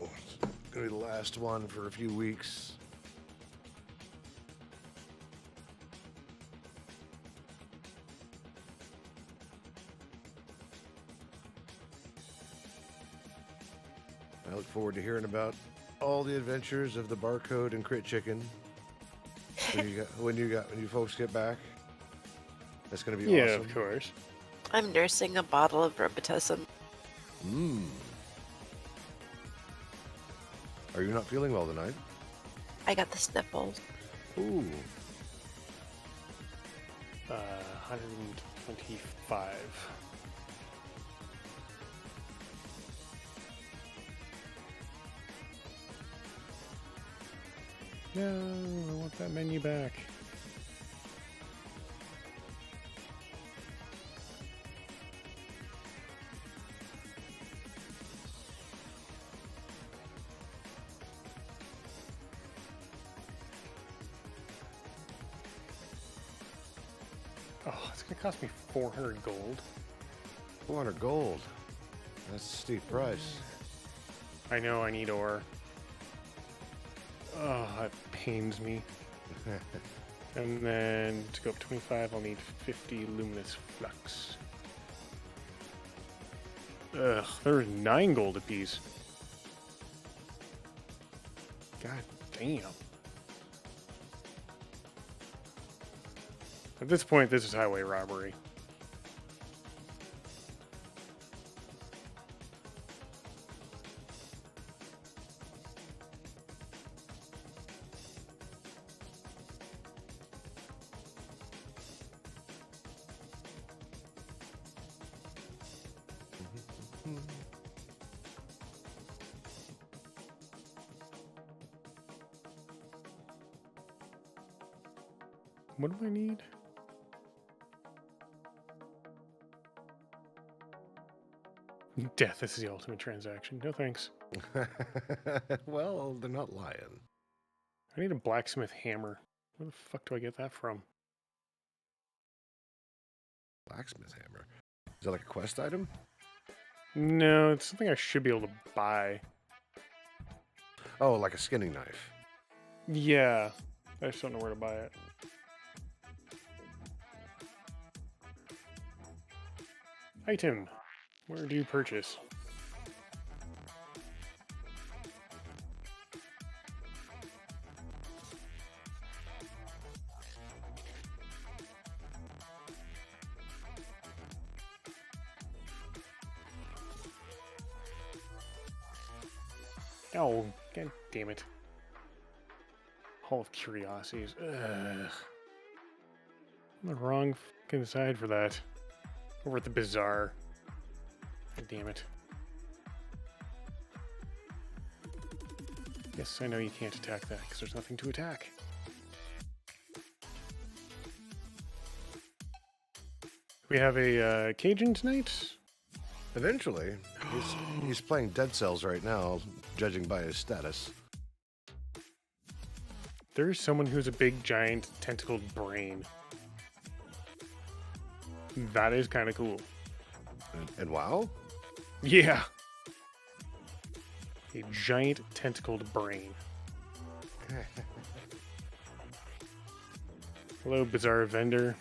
It's gonna be the last one for a few weeks. I look forward to hearing about all the adventures of the Barcode and Crit Chicken when you folks get back. That's gonna be awesome. Yeah, of course. I'm nursing a bottle of Robitussin. Are you not feeling well tonight? I got the sniffles. Ooh. 125. No, I want that menu back. Oh, it's gonna cost me 400 gold. 400 gold. That's a steep price. I know I need ore. Oh, that pains me. And then to go up 25, I'll need 50 luminous flux. Ugh, there's 9 gold apiece. God damn. At this point, this is highway robbery. What do I need? Death is the ultimate transaction. No thanks. Well, they're not lying. I need a blacksmith hammer. Where the fuck do I get that from? Blacksmith hammer. Is that like a quest item? No, it's something I should be able to buy. Oh, like a skinning knife. Yeah. I just don't know where to buy it. Item. Where do you purchase? Oh, god damn it. Hall of Curiosities. Ugh. I'm the wrong fucking side for that. Over at the Bazaar. God damn it. Yes, I know you can't attack that because there's nothing to attack. We have a Cajun tonight? Eventually. He's playing Dead Cells right now, judging by his status. There's someone who's a big, giant, tentacled brain. That is kind of cool. And WoW? Yeah. A giant, tentacled brain. Hello, bizarre vendor.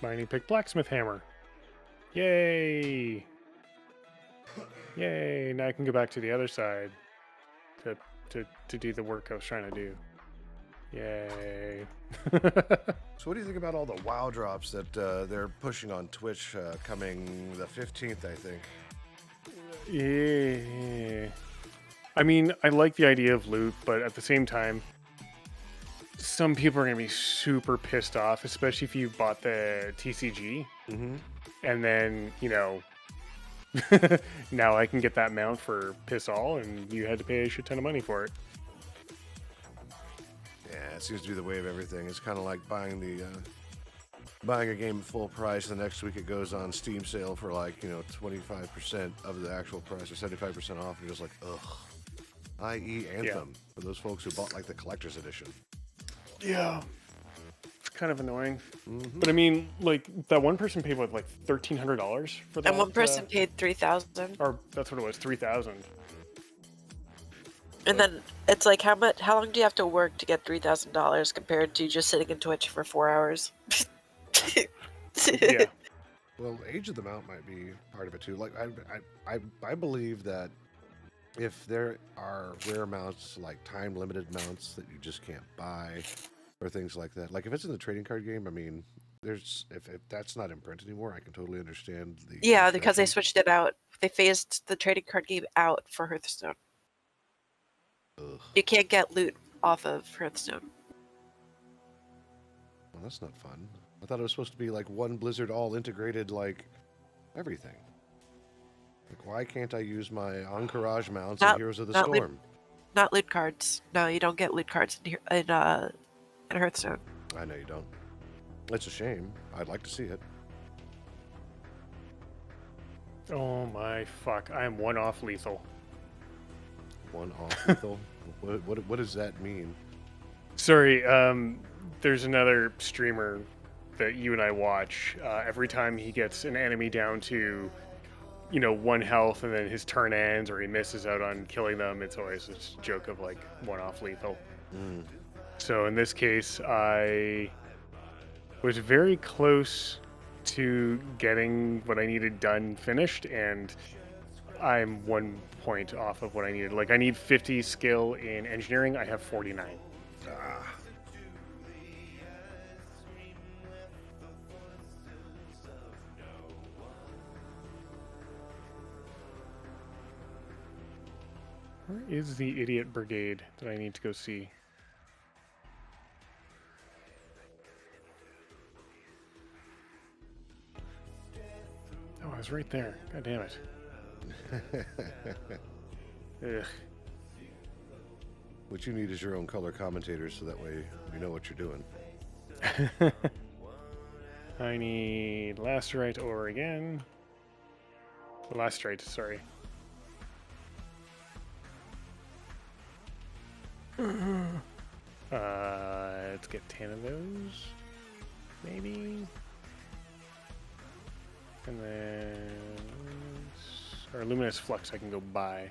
Mining pick blacksmith hammer. Yay! Yay! Now I can go back to the other side to do the work I was trying to do. Yay! So what do you think about all the WoW drops that they're pushing on Twitch coming the 15th, I think? Yeah. I mean, I like the idea of loot, but at the same time, some people are going to be super pissed off, especially if you bought the TCG. Mm-hmm. And then, you know, now I can get that mount for piss all, and you had to pay a shit ton of money for it. Yeah, it seems to be the way of everything. It's kind of like buying a game at full price. The next week it goes on Steam sale for 25% of the actual price or 75% off. You're just like, ugh. I.e. Anthem for those folks who bought like the collector's edition. Yeah, it's kind of annoying. Mm-hmm. But I mean, like that one person paid what, like $1,300 for that. And one person paid 3,000. Or that's what it was, 3,000. And then it's like, how long do you have to work to get $3,000 compared to just sitting in Twitch for 4 hours? Yeah. Well, age of the mount might be part of it too. Like I believe that if there are rare mounts, like time limited mounts that you just can't buy, or things like that. Like if it's in the trading card game, I mean, there's if that's not in print anymore, I can totally understand the Yeah, because they frustration. switched it out. They phased the trading card game out for Hearthstone. Ugh. You can't get loot off of Hearthstone. Well, that's not fun. I thought it was supposed to be like one Blizzard all integrated, like everything. Like, why can't I use my Encourage mounts and Heroes of the Storm? Not loot cards. No, you don't get loot cards in Hearthstone. I know you don't. It's a shame. I'd like to see it. Oh my fuck! I am 1 off lethal. One off lethal. What does that mean? Sorry. There's another streamer that you and I watch. Every time he gets an enemy down to, 1 health, and then his turn ends, or he misses out on killing them, it's always a joke of like 1 off lethal. Mm. So in this case, I was very close to getting what I needed done finished, and I'm 1 point off of what I needed. Like, I need 50 skill in engineering. I have 49. Ah. Where is the idiot brigade that I need to go see? Oh, I was right there. God damn it. Ugh. What you need is your own color commentators, so that way you know what you're doing. I need Lacerite ore again. Lacerite, sorry. Let's get 10 of those, maybe. And then, or Luminous Flux I can go buy.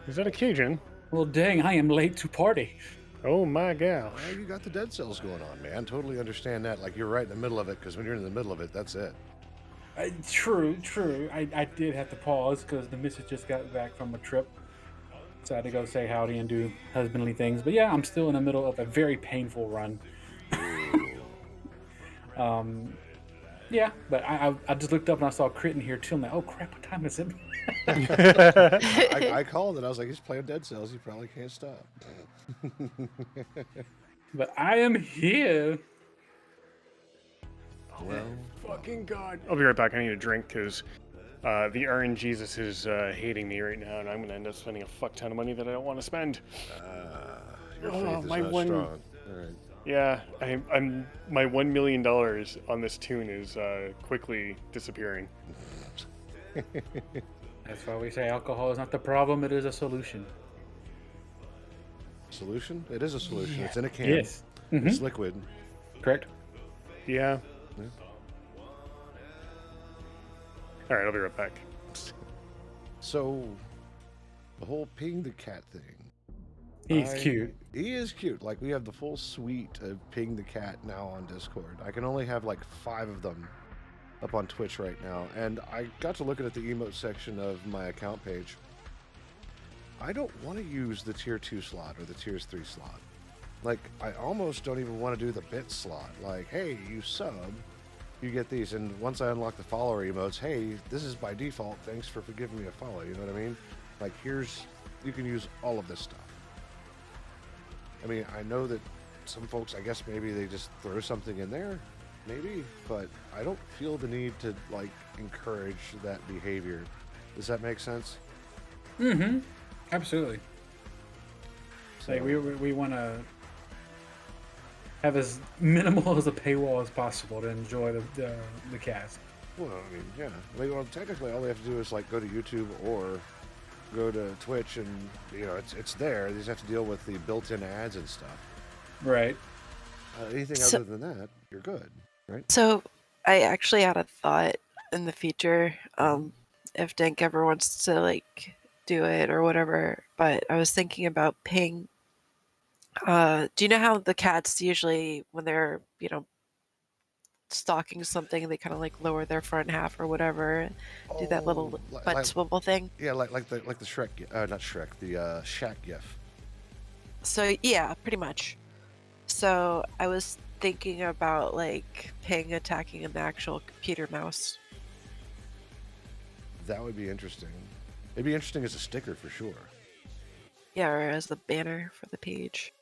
Is that a Cajun? Well, dang, I am late to party. Oh my gosh. Well, you got the dead cells going on, man. Totally understand that. Like, you're right in the middle of it, because when you're in the middle of it, that's it. True. I did have to pause because the missus just got back from a trip. So I had to go say howdy and do husbandly things. But yeah, I'm still in the middle of a very painful run. Yeah, but I just looked up and I saw Crit in here too. I'm like, oh crap, what time is it? I called it. I was like, he's playing Dead Cells. He probably can't stop. But I am here. Well, Fucking God. I'll be right back. I need a drink because the RNGesus is hating me right now, and I'm going to end up spending a fuck ton of money that I don't want to spend. your faith is my not one- strong. All right. Yeah, I'm my $1 million on this tune is quickly disappearing. That's why we say alcohol is not the problem, it is a solution. Solution? It is a solution. It's in a can. Yes. It's liquid. Correct? Yeah. Yeah. All right, I'll be right back. So, the whole Ping the Cat thing. He's cute. He is cute. Like, we have the full suite of Ping the Cat now on Discord. I can only have like 5 of them up on Twitch right now. And I got to looking at the emote section of my account page. I don't want to use the tier 2 slot or the tier 3 slot. Like, I almost don't even want to do the bit slot. Like, hey, you sub, you get these. And once I unlock the follower emotes, hey, this is by default. Thanks for giving me a follow. You know what I mean? Like, you can use all of this stuff. I mean, I know that some folks, I guess maybe they just throw something in there, maybe, but I don't feel the need to, like, encourage that behavior. Does that make sense? Mm-hmm. Absolutely. So, Like we want to have as minimal as a paywall as possible to enjoy the cast. well, I mean, yeah. I mean, well, technically, all they have to do is, like, go to YouTube or go to Twitch, and, you know, it's there. They just have to deal with the built-in ads and stuff. Right. Anything So- other than that, you're good. right? So I actually had a thought in the future, if Dink ever wants to like do it or whatever. But I was thinking about paying. Do you know how the cats usually, when they're stalking something, they kind of like lower their front half or whatever, do that Oh, little butt swivel thing? yeah, like the Shrek, not Shrek, the Shaq gif. So yeah, pretty much. So I was thinking about like paying attacking an actual computer mouse. That would be interesting. It'd be interesting as a sticker for sure. Yeah, or as the banner for the page.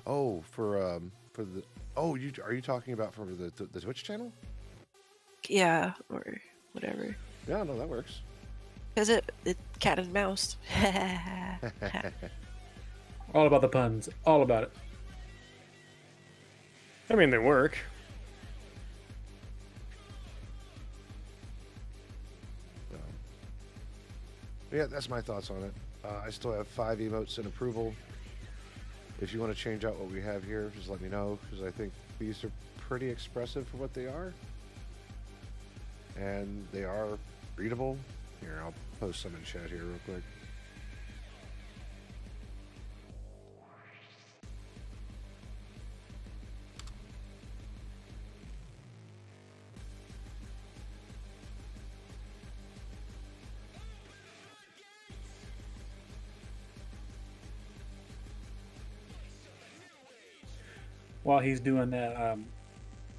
Oh, for the oh, are you talking about for the Twitch channel? Yeah, or whatever. Yeah, no, that works. Because it cat and mouse. All about the puns. All about it. I mean, they work. Yeah, that's my thoughts on it. I still have 5 emotes in approval. If you want to change out what we have here, just let me know, because I think these are pretty expressive for what they are. And they are readable. Here, I'll post some in chat here real quick. While he's doing that,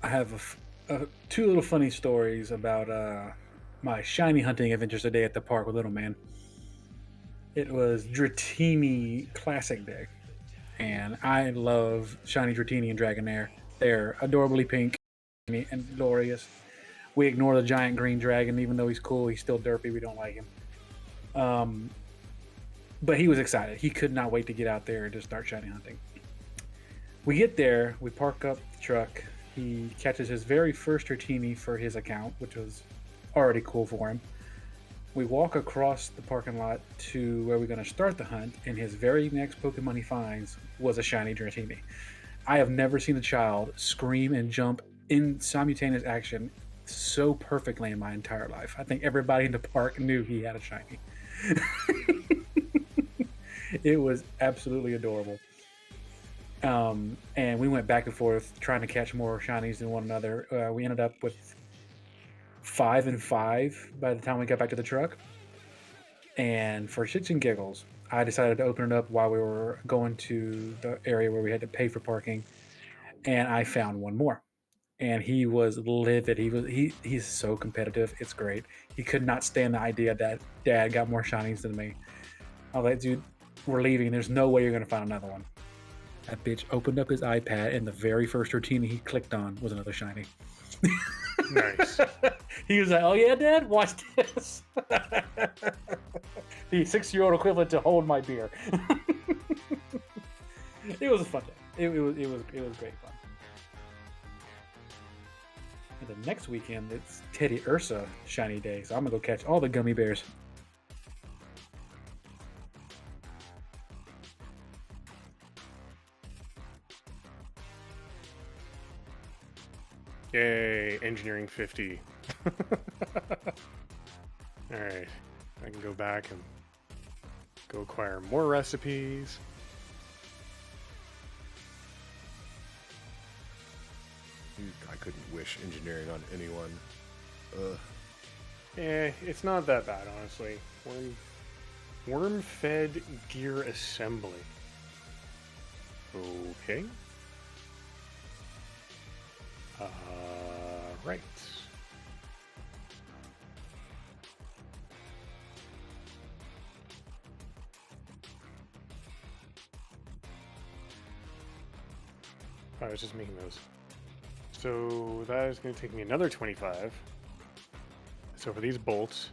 I have two little funny stories about my shiny hunting adventures today at the park with Little Man. It was Dratini Classic Day, and I love shiny Dratini and Dragonair. They're adorably pink and glorious. We ignore the giant green dragon, even though he's cool. He's still derpy. We don't like him. But he was excited. He could not wait to get out there and just start shiny hunting. We get there, we park up the truck. He catches his very first Dratini for his account, which was already cool for him. We walk across the parking lot to where we're going to start the hunt, and his very next Pokemon he finds was a shiny Dratini. I have never seen a child scream and jump in simultaneous action so perfectly in my entire life. I think everybody in the park knew he had a shiny. It was absolutely adorable. And we went back and forth trying to catch more shinies than one another. We ended up with 5 and 5 by the time we got back to the truck. And for shits and giggles, I decided to open it up while we were going to the area where we had to pay for parking, and I found one more. And he was livid. He's so competitive. It's great. He could not stand the idea that Dad got more shinies than me. I was like, dude, we're leaving. There's no way you're gonna find another one. That bitch opened up his iPad, and the very first routine he clicked on was another shiny. Nice. He was like, "Oh yeah, Dad, watch this." The 6-year-old equivalent to hold my beer. It was a fun day. It was great fun. And the next weekend, it's Teddy Ursa shiny day, so I'm gonna go catch all the gummy bears. Yay, engineering 50. Alright, I can go back and go acquire more recipes. I couldn't wish engineering on anyone. Ugh. It's not that bad, honestly. Worm-fed gear assembly. Okay. Right. I was just making those. So that is going to take me another 25. So for these bolts,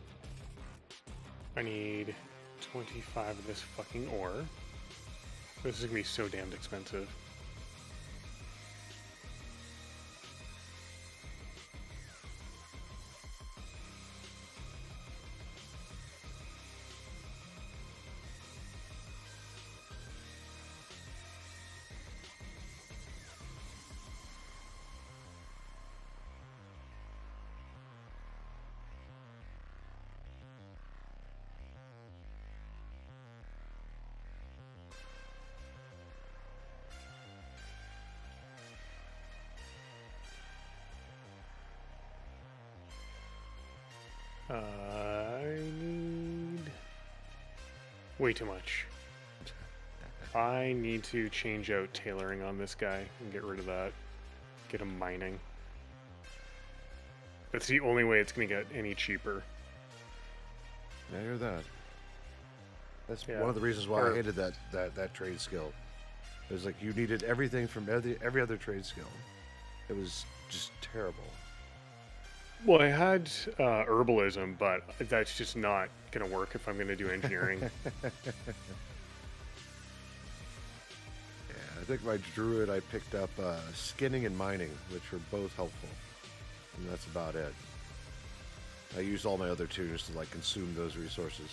I need 25 of this fucking ore. This is going to be so damned expensive. I need way too much. I need to change out tailoring on this guy and get rid of that. Get him mining. That's the only way it's going to get any cheaper. I hear that. That's Yeah. one of the reasons why Or- I hated that trade skill. It was like you needed everything from every other trade skill. It was just terrible. Well, I had herbalism, but that's just not going to work if I'm going to do engineering. Yeah, I think my druid I picked up skinning and mining, which were both helpful, and that's about it. I used all my other tunes to like consume those resources.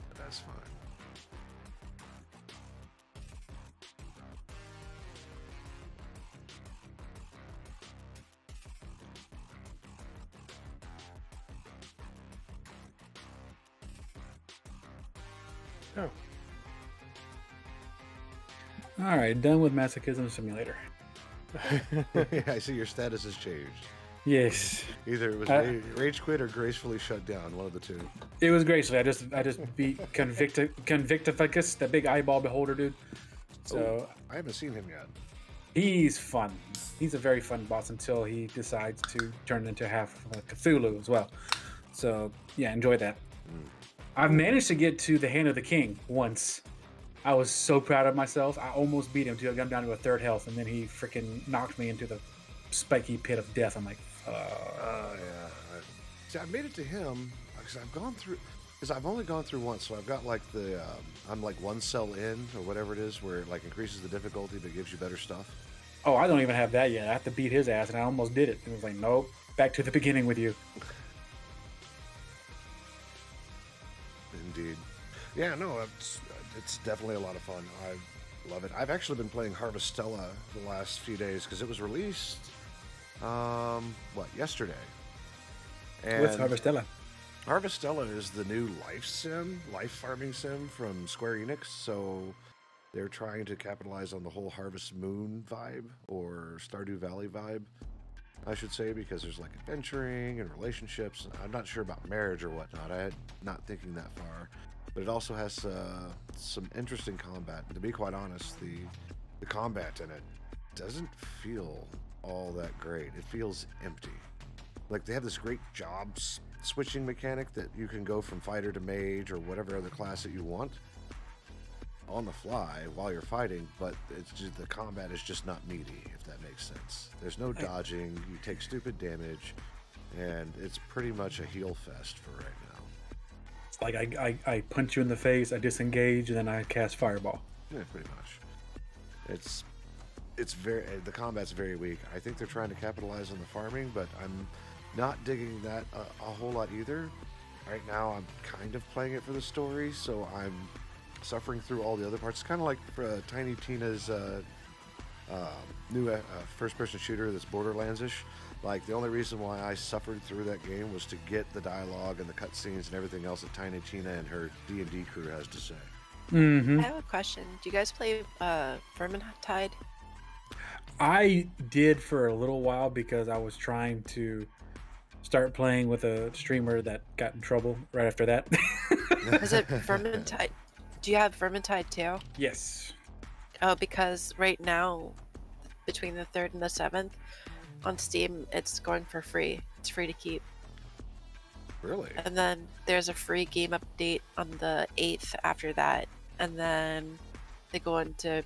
But that's fine. Oh, All right, done with Masochism Simulator. I see your status has changed. Yes, Either it was rage quit or gracefully shut down. One of the two. it was gracefully. I just beat Convictificus, that big eyeball beholder dude. So I haven't seen him yet. he's fun. He's a very fun boss until he decides to turn into half of a Cthulhu as well. So yeah, enjoy that. I've managed to get to the Hand of the King once. I was so proud of myself. I almost beat him until I got down to a third health, and then he freaking knocked me into the spiky pit of death. I'm like, Yeah. See, I made it to him because I've gone through. Because I've only gone through once, so I've got like the I'm like one cell in or whatever it is, where it like increases the difficulty but gives you better stuff. oh, I don't even have that yet. I have to beat his ass, and I almost did it. And it was like, nope, back to the beginning with you. Indeed. Yeah, no, it's definitely a lot of fun. I love it. I've actually been playing Harvestella the last few days because it was released, yesterday. And With Harvestella. Harvestella is the new life farming sim from Square Enix. So they're trying to capitalize on the whole Harvest Moon vibe or Stardew Valley vibe, I should say, because there's like adventuring and relationships. I'm not sure about marriage or whatnot. I'm not thinking that far, but it also has some interesting combat. And to be quite honest, the combat in it doesn't feel all that great. It feels empty. Like they have this great job switching mechanic that you can go from fighter to mage or whatever other class that you want on the fly while you're fighting, but it's just, the combat is just not meaty, if that makes sense. There's no dodging, you take stupid damage, and it's pretty much a heal fest for right now. It's like I punch you in the face, I disengage, and then I cast Fireball. Yeah, pretty much. It's very, the combat's very weak. I think they're trying to capitalize on the farming, but I'm not digging that a whole lot either. Right now I'm kind of playing it for the story, so I'm suffering through all the other parts. It's kind of like Tiny Tina's new first-person shooter that's Borderlands-ish. Like, the only reason why I suffered through that game was to get the dialogue and the cutscenes and everything else that Tiny Tina and her D&D crew has to say. Mm-hmm. I have a question. Do you guys play Vermintide? I did for a little while because I was trying to start playing with a streamer that got in trouble right after that. Is it Vermintide? Do you have Vermintide too? Yes. Oh, because right now, between the 3rd and the 7th, on Steam, it's going for free. It's free to keep. Really? And then there's a free game update on the 8th after that. And then they go into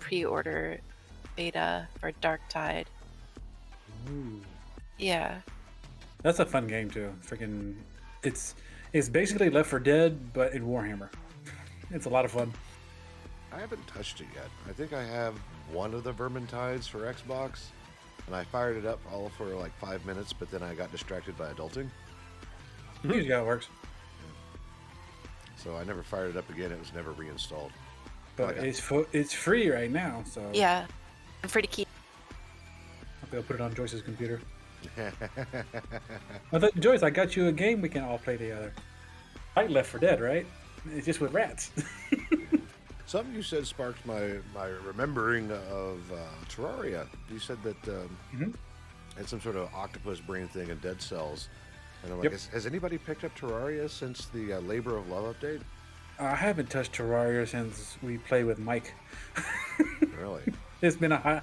pre-order beta for Dark Tide. Ooh. Yeah. That's a fun game too. Freaking, it's basically Left 4 Dead, but in Warhammer. It's a lot of fun. I haven't touched it yet. I think I have one of the Vermintides for Xbox, and I fired it up all for like 5 minutes, but then I got distracted by adulting. Usually how it works. So I never fired it up again. It was never reinstalled. But Okay. it's free right now, so Yeah. And free to keep. I'll put it on Joyce's computer. I thought, Joyce, I got you a game we can all play together. Like Left 4 Dead, right? It's just with rats. Something you said sparked my remembering of Terraria. You said that had some sort of octopus brain thing and dead cells. And I'm like, has anybody picked up Terraria since the Labor of Love update? I haven't touched Terraria since we played with Mike. Really? It's been I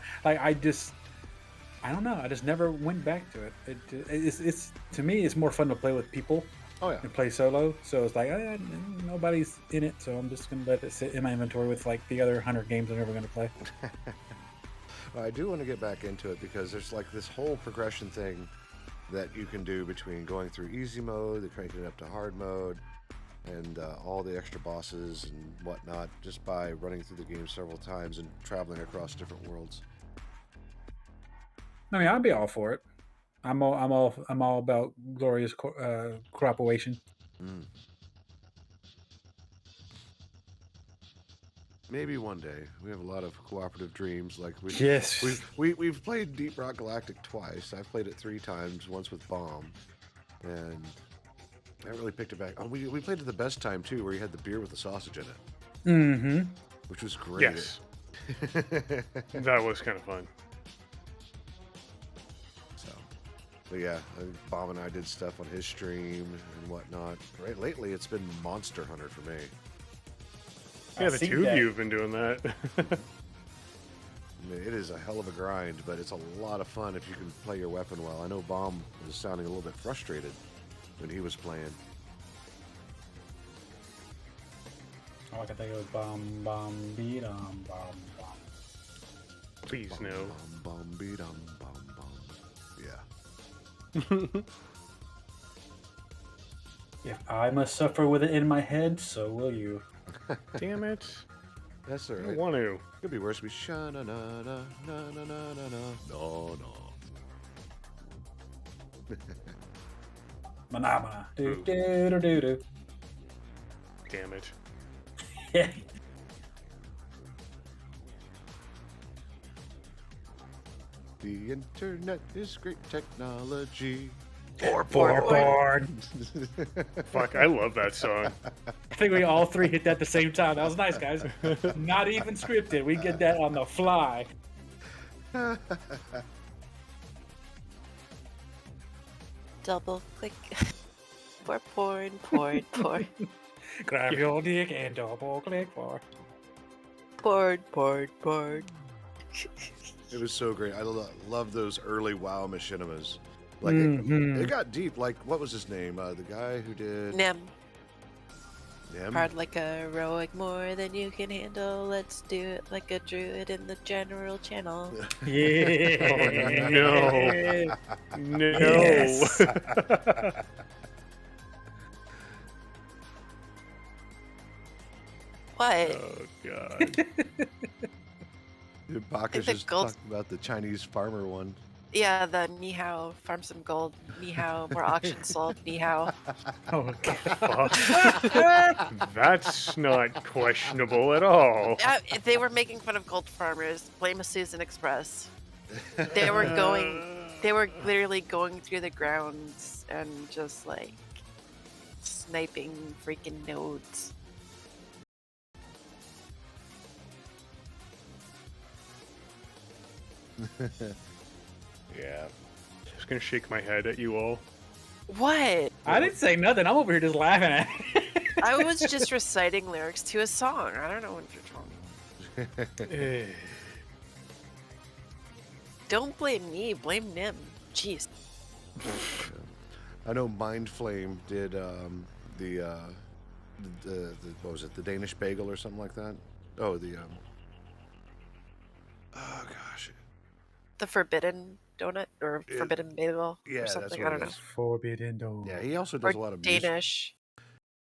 don't know. I just never went back to it. It's to me, it's more fun to play with people. Oh yeah. And play solo. So it's like, nobody's in it, so I'm just gonna let it sit in my inventory with like the other 100 games I'm never gonna play. Well, I do want to get back into it because there's like this whole progression thing that you can do between going through easy mode, cranking it up to hard mode, and all the extra bosses and whatnot, just by running through the game several times and traveling across different worlds. I mean, I'd be all for it. I'm all about glorious cooperation. Maybe one day. We have a lot of cooperative dreams. Like we've played Deep Rock Galactic twice. I've played it 3 times. Once with Bomb, and I really picked it back. Oh, we played it the best time too, where you had the beer with the sausage in it. Mm-hmm. Which was great. Yes. That was kind of fun. But yeah, Bob and I did stuff on his stream and whatnot. Right, lately it's been Monster Hunter for me. Yeah, the two of you have been doing that. I mean, it is a hell of a grind, but it's a lot of fun if you can play your weapon well. I know Bomb was sounding a little bit frustrated when he was playing. All I can think of is bomb, beat, bomb. Please Bum, no. Bum, beat, bum, bum. If I must suffer with it in my head, so will you. Damn it. That's all I right. don't want to. Could be worse. We sha na na na na na na na no no. Mana. Do do do do do. Damn it. The internet is great technology. Board. Fuck, I love that song. I think we all 3 hit that at the same time. That was nice, guys. Not even scripted. We get that on the fly. Double click. For porn. Grab your dick and double click for. Porn. It was so great. I love those early WoW machinimas. Like it got deep. Like what was his name? The guy who did Nim. Nim? Hard like a heroic, more than you can handle. Let's do it like a druid in the general channel. Yeah. No. No. Yes. What? Oh, God. Baka's the just gold- talking about the Chinese farmer one. Yeah, the ni hao, farm some gold, ni hao, more auction sold, ni hao. Oh, God. Fuck. That's not questionable at all. They were making fun of gold farmers. Blame a Susan Express. They were literally going through the grounds and just like sniping freaking nodes. Yeah. Just gonna shake my head at you all. What? I didn't say nothing. I'm over here just laughing at it. I was just reciting lyrics to a song. I don't know what you're talking about. Don't blame me, blame Nim. Jeez. I know Mindflame did the what was it? The Danish bagel or something like that. Oh, oh gosh. The forbidden donut or forbidden bagel Yeah, or that's something. what I it don't know. is. Forbidden door. Yeah, he also does Or a lot of music. Danish.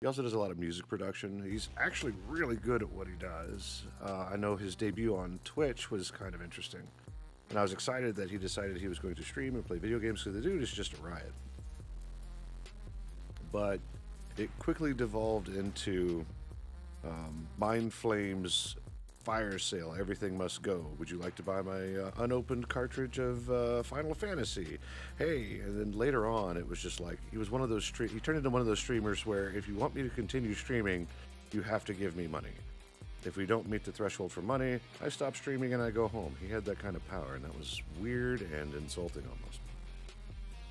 He also does a lot of music production. He's actually really good at what he does. I know his debut on Twitch was kind of interesting. And I was excited that he decided he was going to stream and play video games because the dude is just a riot. But it quickly devolved into Mindflame's fire sale. Everything must go. Would you like to buy my unopened cartridge of Final Fantasy? Hey, and then later on, it was just like he was one of those. He turned into one of those streamers where if you want me to continue streaming, you have to give me money. If we don't meet the threshold for money, I stop streaming and I go home. He had that kind of power, and that was weird and insulting almost.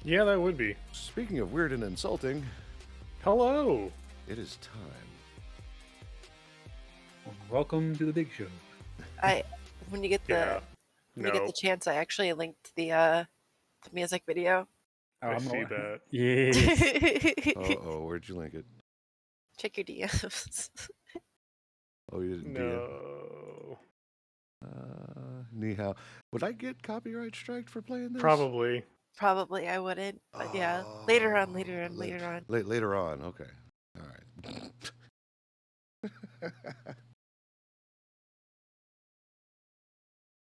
Yeah, that would be. Speaking of weird and insulting, Hello. it is time. Welcome to the big show. When you get the Yeah. when you get No. the chance, I actually linked the music video. I see that. Yes. Uh-oh, where'd you link it? Check your DMs. Oh, you didn't No. Ni hao. Would I get copyright striked for playing this? Probably. Probably I wouldn't, but yeah. Later on. Later on, okay. All right.